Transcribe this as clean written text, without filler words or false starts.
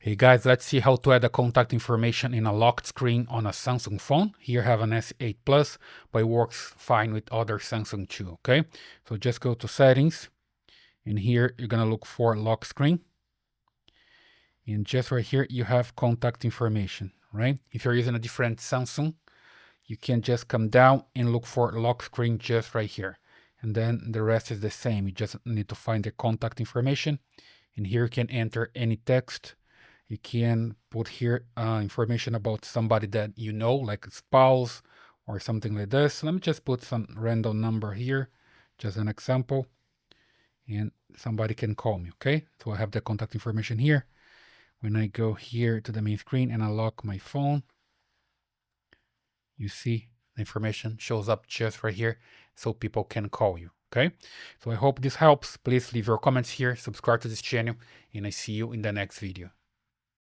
Hey guys, let's see how to add the contact information in a locked screen on a Samsung phone. Here I have an S8 Plus, but it works fine with other Samsung too, okay? So just go to settings, and here you're gonna look for lock screen. And just right here, you have contact information, right? If you're using a different Samsung, you can just come down and look for lock screen just right here. And then the rest is the same. You just need to find the contact information. And here you can enter any text. You can put here information about somebody that you know, like a spouse or something like this. Let me just put some random number here, just an example, and somebody can call me, okay? So I have the contact information here. When I go here to the main screen and I lock my phone, you see the information shows up just right here so people can call you, okay? So I hope this helps. Please leave your comments here, subscribe to this channel, and I see you in the next video.